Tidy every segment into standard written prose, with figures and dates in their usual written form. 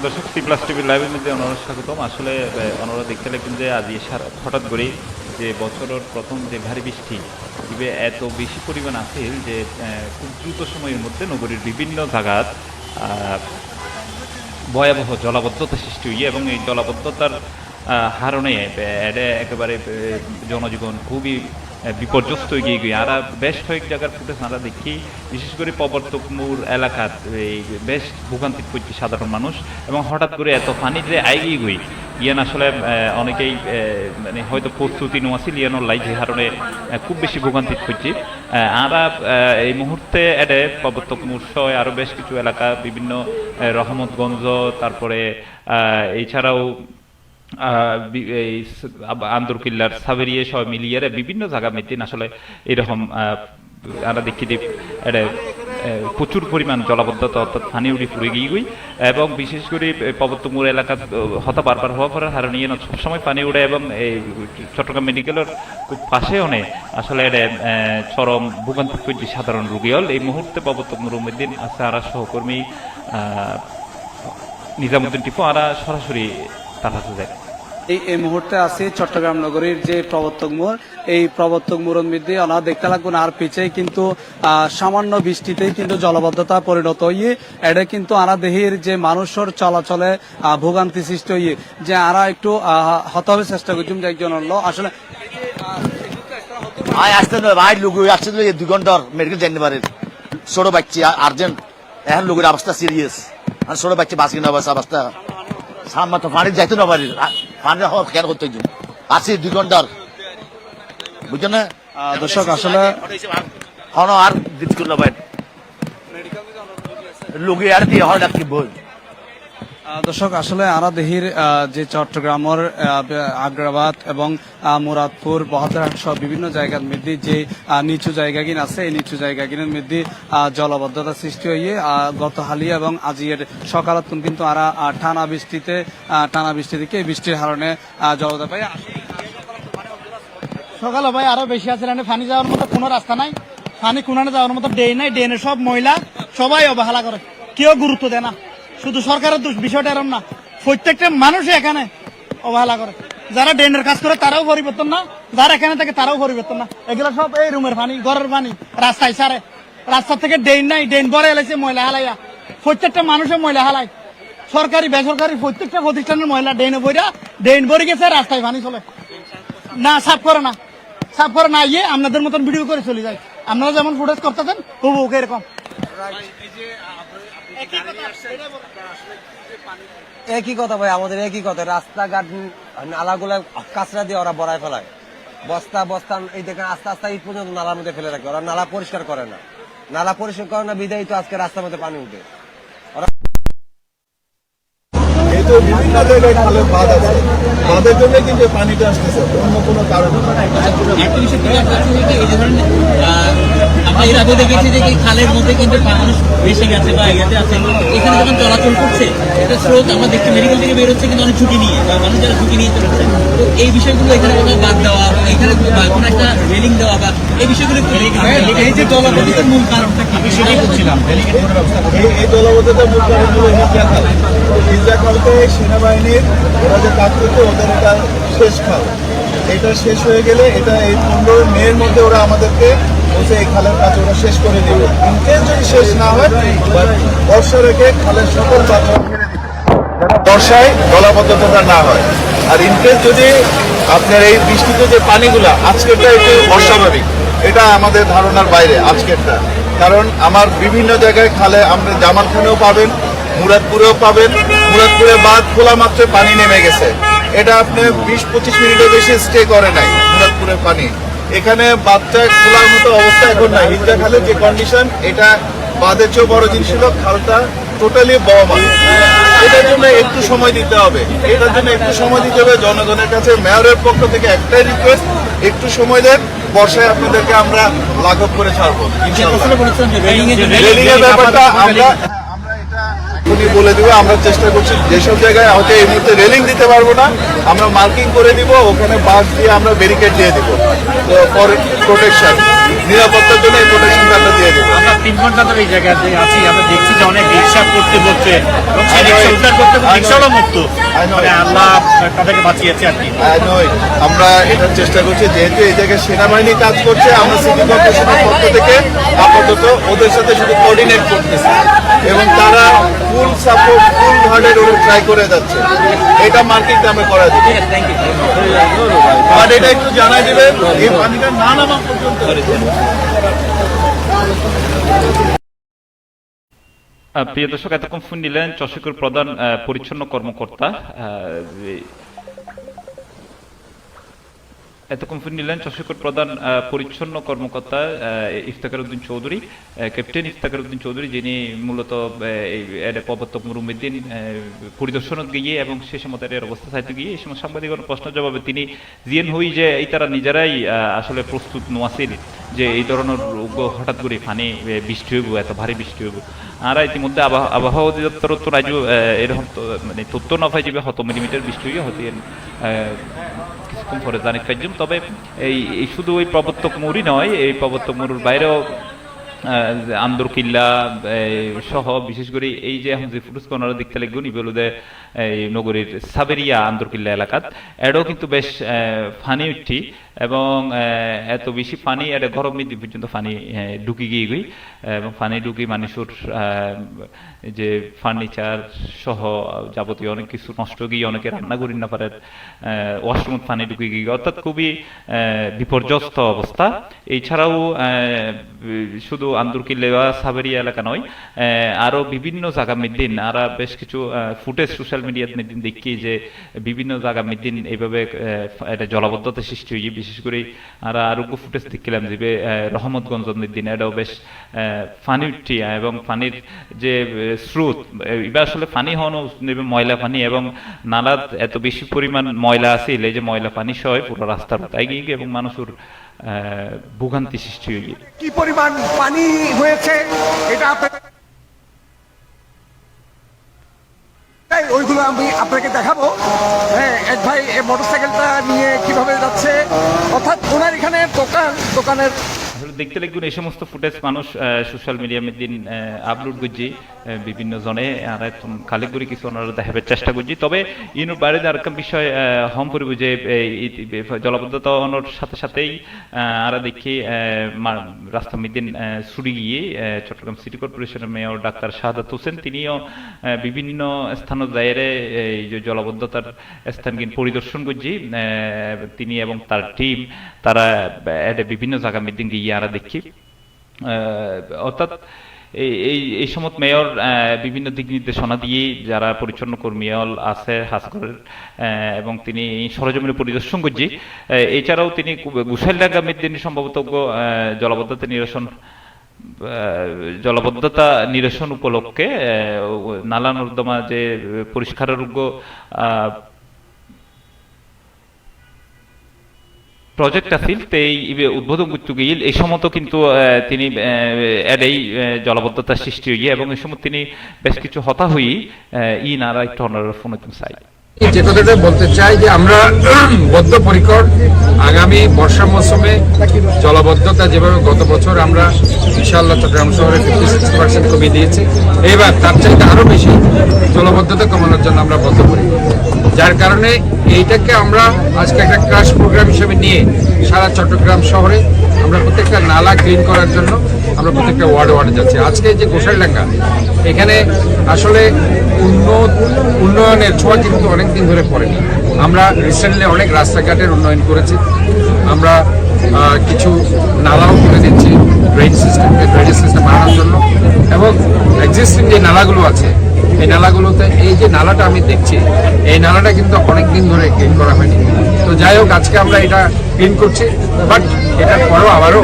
দর্শক C plus TV লাইভের মধ্যে ওনারা স্বাগতম। আসলে ওনারা দেখতে লাগবেন যে আজ হঠাৎ করে যে বছরের প্রথম যে ভারী বৃষ্টি দিবে এত বেশি পরিমাণ আছে যে খুব দ্রুত সময়ের মধ্যে নগরীর বিভিন্ন জায়গাত ভয়াবহ জলাবদ্ধতা সৃষ্টি হইয়া এবং এই জলাবদ্ধতার হারণে একেবারে জনজীবন খুবই বিপর্যস্ত হয়ে গিয়ে আর বেশ কয়েক জায়গার ফুটেজ আমরা দেখি, বিশেষ করে প্রবর্তক মোড় এলাকার এই বেশ ভোগান্তি করছে সাধারণ মানুষ এবং হঠাৎ করে এত পানি যে আইগিয়ে গই ইয়ান আসলে অনেকেই মানে হয়তো প্রস্তুতি নোয়াছিল ইয়ানোর লাই যে কারণে খুব বেশি ভোগান্তি করছি। আমরা এই মুহূর্তে এটা প্রবর্তক মোড় সহ আরও বেশ কিছু এলাকা বিভিন্ন রহমতগঞ্জ তারপরে এছাড়াও আন্দরকিল্লার সাবেরিয়ে সব মিলিয়ে বিভিন্ন জায়গা মেদিন আসলে এরকম আমরা দেখি যে এটা প্রচুর পরিমাণ জলাবদ্ধতা অর্থাৎ পানি উড়ি পুড়ে গিয়ে গই এবং বিশেষ করে প্রবর্তমুর এলাকা হতা বারবার হওয়া পড়ার হারণে সবসময় পানি উড়ে এবং এই চট্টগ্রাম মেডিকেলের খুব পাশে অনেক আসলে এটা চরম ভোগান্তি করছে সাধারণ রোগী হল। এই মুহূর্তে প্রবর্তমুর মেদিন আছে আর সহকর্মী নিজামুদ্দিন টিপু আরা সরাসরি তার হাতে যায়। এই মুহূর্তে আছি চট্টগ্রাম নগরীর যে প্রবর্তক মোড়, এই প্রবর্তক মোড়ের মধ্যে আমরা দেখতে লাগবো না আর পিছিয়ে কিন্তু সামান্য বৃষ্টিতেই কিন্তু জলবদ্ধতা পরিণত হইয়ে এটা কিন্তু আরা দেহের যে মানুষের চলাচলে ভোগান্তি সৃষ্টি হইয়ে যে আরা একটু হতাবে চেষ্টা করছি যে একজন হলো আসলে আসতে ভাই লোক আসছে 2 ঘন্টার মেডিকেল জানতে পারে ছোট বাচ্চা আর্জেন্ট এখন লোকের অবস্থা সিরিয়াস আর ছোট বাচ্চা বাঁচি না অবস্থা সামনে তো পানি যাইতে না পারি পানি হওয়া খেয়াল করতে আসি 2 ঘন্টার বুঝছেন না দর্শক আসলে আর দিতে করলো ভাই লোকে আর দিয়ে হয় ডাকি বই দর্শক আসলে আরা দেহির যে চট্টগ্রামের আগ্রাবাদ এবং মুরাদপুর বহাদুরহাট সব বিভিন্ন জায়গার মধ্যে যে নিচু জায়গাগিন আছে এই নিচু জায়গাগিনের মধ্যে জলবদ্ধতা সৃষ্টি হয়ে গত হালিয়া এবং আজিয়ের সকালত কিন্তু আরা টানা বৃষ্টি থেকে এই বৃষ্টির কারণে জলবদ্ধতা পাই সকালে ভাই আরো বেশি আছে পানি যাওয়ার মতো কোনো রাস্তা নাই, পানি কোনানে যাওয়ার মতো ড্রেন নাই, ড্রেনে সব ময়লা সবাই অবহেলা করে, কেউ গুরুত্ব দেয় না। শুধু সরকারের দোষ, বিষয়টা এরম না, প্রত্যেকটা মানুষই এখানে অবহেলা করে। যারা ড্রেনের কাজ করে তারাও পরিবর্তন না, যারা এখানে থাকে তারাও পরিবর্তন না। এগুলো সব এই রুমের পানি, ঘরের পানি রাস্তায় সারে, রাস্তা থেকে ড্রেন নাই, ড্রেন ভরে এলেছে ময়লা হালাইয়া, প্রত্যেকটা মানুষের ময়লা হালাই, সরকারি বেসরকারি প্রত্যেকটা প্রতিষ্ঠানের ময়লা ড্রেনে বইরা, ড্রেন ভরে গেছে, রাস্তায় পানি চলে না, সাফ করে না, সাফ করে না ইয়ে আপনাদের মতন ভিডিও করে চলে যায়। আপনারা যেমন ফুটেজ করতেছেন হুবহু এরকম। একই কথা ভাই, আমাদের একই কথা, রাস্তাঘাট নালাগুলা কাঁচরা দিয়ে ওরা বড়ায় ফেলায়, বস্তা এই দেখেন আস্তে আস্তে এই পর্যন্ত নালার মধ্যে ফেলে রাখে, ওরা নালা পরিষ্কার করে না, বিদায়ী তো আজকে রাস্তার মধ্যে পানি উঠে। এই তো বিভিন্ন জায়গায় খালের বাঁধ আছে, বাঁধের জন্য কিন্তু পানিটা আসতেছে, অন্য কোনো কারণ আমরা এর আগে দেখেছি যে খালের মধ্যে কিন্তু মানুষ ভেসে গেছে বা ইয়েতে আছে, এখানে যখন চলাচল করছে এটা স্রোত আমরা দেখছি মেডিকেল থেকে বেরোচ্ছে কিন্তু অনেক ঝুঁকি নিয়ে, মানুষ যারা ঝুঁকি নিয়ে চলেছে, তো এই বিষয়গুলো এখানে কোথাও বাদ দেওয়া, এখানে কোনো একটা রেলিং দেওয়া বা এই বিষয়গুলো এই যে জলাবদ্ধতার মূল কারণটা কি সেটাই বলছিলাম। এই জলাবদ্ধতার মূল কারণ হলো হিজরা খালতে সেনাবাহিনীর ওরা যে কাজ করছে ওদের এটা শেষ খাল, এটা শেষ হয়ে গেলে এটা এই 15 মের মধ্যে ওরা আমাদেরকে বলছে এই খালের কাজ ওরা শেষ করে দিবে। ইনকেস যদি শেষ না হয় বর্ষা রেখে খালের সকল পাথর ফেলে দিবে, বর্ষায় জলাবদ্ধতা না হয়। আর ইনকেস যদি আপনার এই বৃষ্টিতে যে পানিগুলা আজকেরটা একটু অস্বাভাবিক, এটা আমাদের ধারণার বাইরে আজকেরটা, কারণ আমার বিভিন্ন জায়গায় খালে আপনি জামালখানেও পাবেন, মুরাদপুরেও পাবেন, মুরাদপুরে বাঁধ খোলা মাত্র পানি নেমে গেছে, এটা আপনি 20-25 মিনিটের বেশি স্টে করে নাই মুরাদপুরের পানি, এখানে বাঁধটা খোলার মতো অবস্থা এখন নাই। হিজরা খালের যে কন্ডিশন, এটা বাঁধের চেয়েও বড় জিনিস হলো খালটা টোটালি বহমান, এটার জন্য একটু সময় দিতে হবে, জনগণের কাছে মেয়রের পক্ষ থেকে একটাই রিকোয়েস্ট, একটু সময় দেন, বর্ষায় আপনাদেরকে আমরা লাঘব করে ছাড়বো। রেলিং এর ব্যাপারটা আমরা এটা উনি বলে দিব। আমরা চেষ্টা করছি যেসব জায়গায় হয়তো এই মুহূর্তে রেলিং দিতে পারবো না, আমরা মার্কিং করে দিব, ওখানে বাঁশ দিয়ে আমরা ব্যারিকেড দিয়ে দিব, তো ফর প্রোটেকশন, নিরাপত্তার জন্য এই প্রোটেকশনটা আমরা দিয়ে দিব। আমরা 3 ঘন্টা ধরে এই জায়গাতে আছি, আমরা দেখছি যে অনেক রিক্সা করতে বলছে, রিক্সা উদ্ধার করতে রিক্সাও মুক্ত, মানে আল্লাহ তাদেরকে বাঁচিয়েছে আর কি। আমরা এটার চেষ্টা করছি, যেহেতু এই জায়গায় সেনাবাহিনী কাজ করছে, আমরা সিটি কর্পোরেশনের পক্ষ থেকে আপাতত ওদের সাথে শুধু কোঅর্ডিনেট করতেছি এবং তারা ফুল সাপোর্ট, ফুল হার্ডেড ওরা ট্রাই করে যাচ্ছে। এটা মার্কেটে আমরা করা দিচ্ছি। আর এটা একটু জানাই দেবেন, এই পানিটা না নামা পর্যন্ত প্রিয় দর্শক, এতক্ষণ শুনলেন চশিকুর প্রধান পরিচ্ছন্ন কর্মকর্তা, পরিচ্ছন্ন কর্মকর্তা ইফতেখার উদ্দিন চৌধুরী, ক্যাপ্টেন ইফতেখার উদ্দিন চৌধুরী, যিনি মূলত প্রবর্তক নুরুদ্দিন পরিদর্শনত গিয়ে এবং সে সময় এর অবস্থা চাইতে গিয়ে এই সময় সাংবাদিকের প্রশ্নের জবাবে তিনি জিএন হই যে এই তারা নিজেরাই আসলে প্রস্তুত নোয়াছিল যে এই ধরনের হঠাৎ করে পানি বৃষ্টি হইব, এত ভারী বৃষ্টি হইব। আর ইতিমধ্যে আবহাওয়া অধিদপ্তর তো রাজ্য এরকম মানে তথ্য না পাই যাবে 100 মিলিমিটার বৃষ্টি হইয়া হতে কিছুক্ষণ পরে জানি পাইলাম। তবে এই শুধু ওই প্রবর্তক মুড়ি নয়, এই প্রবর্তক মুড়ির বাইরেও আন্দরকিল্লা সহ বিশেষ করে এই যে এখন যে ফুটুসকনার দিকতে লাগবে নিবেলুদে এই নগরীর সাবেরিয়া আন্দরকিল্লা এলাকাত এটাও কিন্তু বেশ ফানি উঠি এবং এত বেশি পানি এটা গরম মৃত্যু পর্যন্ত পানি ঢুকি গিয়ে গই এবং পানি ঢুকি মানুষের যে ফার্নিচার সহ যাবতীয় অনেক কিছু নষ্ট গিয়ে অনেকে রান্না করি না পারে, ওয়াশরুম পানি ঢুকে গিয়ে, অর্থাৎ খুবই বিপর্যস্ত অবস্থা। এছাড়াও শুধু আন্দরকিল্লা সাবেরিয়া এলাকা নয়, আরো বিভিন্ন জায়গা মিদিন আর বেশ কিছু ফুটেজ সোশ্যাল মিডিয়াত মিদিন দেখি যে বিভিন্ন জায়গা মিদিন এইভাবে এটা জলাবদ্ধতা সৃষ্টি হয়ে, বিশেষ করে আর আরোগ্য ফুটেজ দেখলাম যে রহমতগঞ্জ দিন এটাও বেশ পানি উঠি এবং পানির যে স্রোত, এবার আসলে পানি হন ময়লা পানি এবং নালাত এত বেশি পরিমাণ ময়লা আছে, এই যে ময়লা পানি সহ পুরো রাস্তার তাই গিয়ে এবং মানুষের ভোগান্তি সৃষ্টি হয়ে গিয়ে কি পরিমাণ পানি হয়েছে এটা ওইগুলো আমি আপনাকে দেখাবো। হ্যাঁ, এক ভাই মোটরসাইকেলটা নিয়ে কিভাবে যাচ্ছে, অর্থাৎ ওনার এখানে দোকানের দেখতে লাগবেন এই সমস্ত ফুটেজ মানুষ সোশ্যাল মিডিয়া দিন আপলোড করছি বিভিন্ন জনে, আর খালি করে কিছু ওনারা দেখাবার চেষ্টা করছি। তবে ইউনোর বাইরে আর একটা বিষয় হম করব যে জলাবদ্ধতা হওয়ার সাথে সাথেই আমরা দেখি রাস্তা মিদিন ছুটি গিয়ে চট্টগ্রাম সিটি কর্পোরেশনের মেয়র ডাক্তার শাহাদাত হোসেন তিনিও বিভিন্ন স্থানের দায়েরে এই যে জলাবদ্ধতার স্থান পরিদর্শন করছি, তিনি এবং তার টিম তারা বিভিন্ন জায়গা মিদিন গিয়ে আমরা দেখি। অর্থাৎ এই সময় মেয়র বিভিন্ন দিক নির্দেশনা দিয়ে যারা পরিচ্ছন্ন কর্মী আছে হাসগড়ের এবং তিনি সরজমিনে পরিদর্শন করছি। এছাড়াও তিনি গুসাইলডাঙ্গা মিদিন সম্ভবত জলাবদ্ধতা নিরসন উপলক্ষে নালা নর্দমা যে পরিষ্কারের প্রজেক্ট আছিল এই উদ্বোধন করতে গিয়ে এই সময় কিন্তু তিনি এই জলাবদ্ধতার সৃষ্টি হয়ে এবং এই সময় তিনি বেশ কিছু হতা হই নারা একটু অনার ফোন চাই। যে কথাটা বলতে চাই যে আমরা বদ্ধপরিকর আগামী বর্ষা মৌসুমে জলাবদ্ধতা যেভাবে গত বছর আমরা ইনশাআল্লাহ চট্টগ্রাম শহরে 56% কমিয়ে দিয়েছি, এবার তার চাইতে আরো বেশি জলাবদ্ধতা কমানোর জন্য আমরা বদ্ধপরিকর, যার কারণে এইটাকে আমরা আজকে একটা ক্রাশ প্রোগ্রাম হিসেবে নিয়ে সারা চট্টগ্রাম শহরে আমরা প্রত্যেকটা নালা ক্লিন করার জন্য আমরা প্রত্যেকটা ওয়ার্ডে যাচ্ছি। আজকে যে গোসাইডাঙ্গা এখানে আসলে উন্নয়নের ছোঁয়া কিন্তু অনেকদিন ধরে পড়েনি। আমরা রিসেন্টলি অনেক রাস্তাঘাটের উন্নয়ন করেছি, আমরা কিছু নালাও করে দিচ্ছি ড্রেনেজ সিস্টেম বানানোর জন্য, এবং এক্সিস্টিং যে নালাগুলো আছে এই নালাগুলোতে এই যে নালাটা আমি দেখছি এই নালাটা কিন্তু অনেকদিন ধরে ক্লিন করা হয়নি। তো যাই হোক আজকে আমরা এটা ক্লিন করছি, বাট এটার পরেও আবারও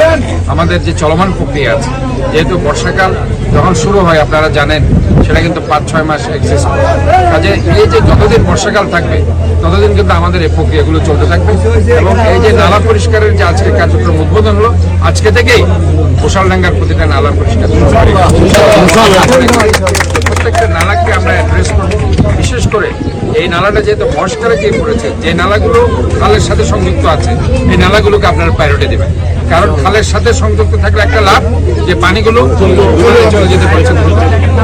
আমাদের যে চলমান প্রক্রিয়া আছে, যেহেতু বর্ষাকাল যখন শুরু হয় আপনারা জানেন সেটা কিন্তু 5-6 মাস এক্সিস্ট করে, কাজে এই যে যতদিন বর্ষাকাল থাকবে ততদিন কিন্তু আমাদের এই প্রক্রিয়াগুলো চলতে থাকবে। এবং এই যে নালা পরিষ্কারের যে আজকে কার্যক্রম উদ্বোধন হলো, আজকে থেকেই গোসাইলডাঙ্গার প্রতিটা নালা পরিষ্কার প্রত্যেকটা নালাকে আমরা অ্যাড্রেস করব। বিশেষ করে এই নালাটা যেহেতু মস্কারে গিয়ে পড়েছে, যে নালাগুলো খালের সাথে সংযুক্ত আছে এই নালাগুলোকে আপনারা প্রায়োরিটি দেবেন। কারণ খালের সাথে সংযুক্ত থাকলে একটা লাভ যে পানিগুলো চলে যেতে পারছে,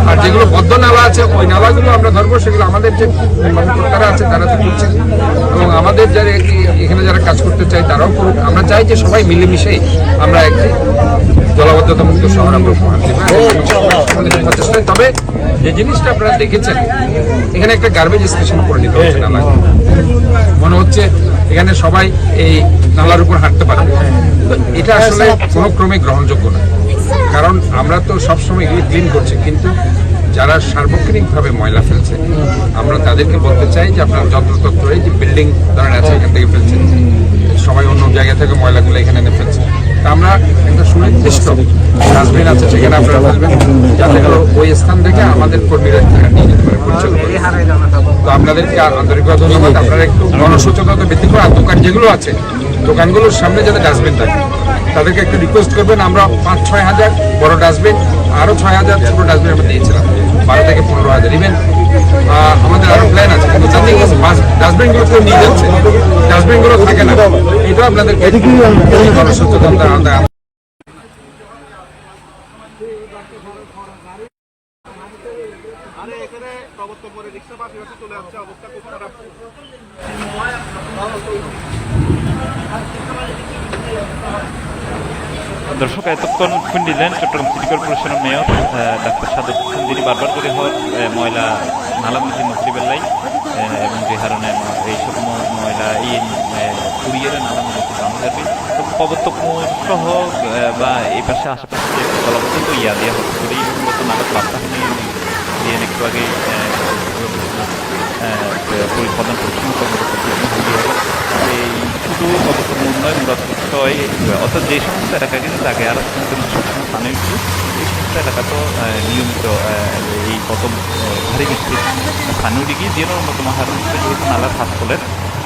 আর যেগুলো বদ্ধ নালা আছে ওই নালাগুলো আমরা ধরবো, সেগুলো আমাদের যে কর্মকর্তারা আছে তারা তো করছেন, এবং আমাদের যারা এখানে যারা কাজ করতে চাই তারাও করুক। আমরা চাই যে সবাই মিলেমিশে আমরা একটি জলাবদ্ধতা মুক্ত শহর আমরা উপহার দেব। প্রচেষ্টায় তবে যে জিনিসটা আপনারা দেখেছেন, এখানে একটা গার্বেজ স্টেশন করে নিতে হচ্ছে নালা, মনে হচ্ছে এখানে সবাই এই নালার উপর হাঁটতে পারবে। তো এটা আসলে কোনো ক্রমে গ্রহণযোগ্য না, কারণ আমরা তো সবসময় এগুলি ক্লিন করছি, কিন্তু যারা সার্বক্ষণিকভাবে ময়লা ফেলছে আমরা তাদেরকে বলতে চাই যে আপনার যত্রতত্র এই যে বিল্ডিং ধরেন আছে এখান থেকে ফেলছেন, সবাই অন্য জায়গা থেকে ময়লাগুলো এখানে এনে ফেলছে। তা আমরা একটা সুনির্দিষ্ট ডাস্টবিন আছে সেখানে আপনারা ফেলবেন, যাতে করে ওই স্থান থেকে আমাদের কর্মীরা নিয়ে যেতে পারে পরিচালনা। তো আপনাদেরকে আন্তরিকভাবে ধন্যবাদ। আপনারা একটু গণসচেতনতা বৃদ্ধি করে, আর দোকান যেগুলো আছে দোকানগুলোর সামনে যাতে ডাস্টবিন থাকে তাদেরকে একটু রিকোয়েস্ট করবেন। আমরা 5-6 হাজার বড় ডাস্টবিন, আরো 6 হাজার ছোট ডাস্টবিন আমরা দিয়েছিলাম, 12 থেকে 15 হাজার। ইভেন আমাদের আরো প্ল্যান আছে, কিন্তু ডাস্টবিনগুলো কেউ নিয়ে যাচ্ছে, ডাস্টবিনগুলো থাকে না। এটা আপনাদের গণসচেতনতা। দর্শক এতক্ষণ শুনলেন চট্টগ্রাম সিটি কর্পোরেশনের মেয়র ডাক্তার সাদত হোসেন, যিনি বারবার করে ময়লা নালামুখী মসলিবেল্লাই এবং যে কারণে এইসব ময়লা কুড়িয়ে নালামুখী আমাদের প্রবর্তক সহ বা এই পাশে আশেপাশে যে জলাবদ্ধ তো দেওয়া হচ্ছে এই মূলত নালা প্লাস্টারখানি দিয়ে একটু আগে প্রধান পরিচ্ছন্ন কর্মকর্তা এই শুধু অবস্থান উন্নয়ন মুরাদপুরসয় অর্থাৎ যে সমস্ত এলাকা কিন্তু তাকে আর সবসময় স্থানীয় কিন্তু এই সমস্ত এলাকা তো নিয়মিত এই প্রথম ভারী বৃষ্টির স্থানীয় দিকে যে অন্যতম কারণ হচ্ছে যেহেতু নালার হাসপাতালের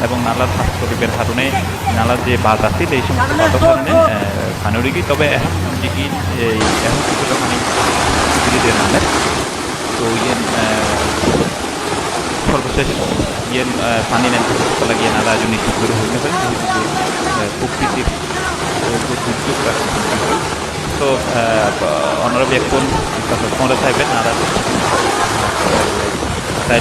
এবং নালার হাসপাতালের কারণে নালার যে বাঁধ আছে এই সমস্ত বাঁধার কারণে স্থানীয় দিকে। তবে এখন দিকে এখন কিছুটা পানি ধীরে ধীরে নামে, তো সর্বশেষ পানি নেন লাগিয়ে নালা আয়োজন নিশ্চিত করে হইতে পারে, যেহেতু প্রকৃতির দুর্যোগ তো অন্যরা এখন মনে থাকবেন নালা তাই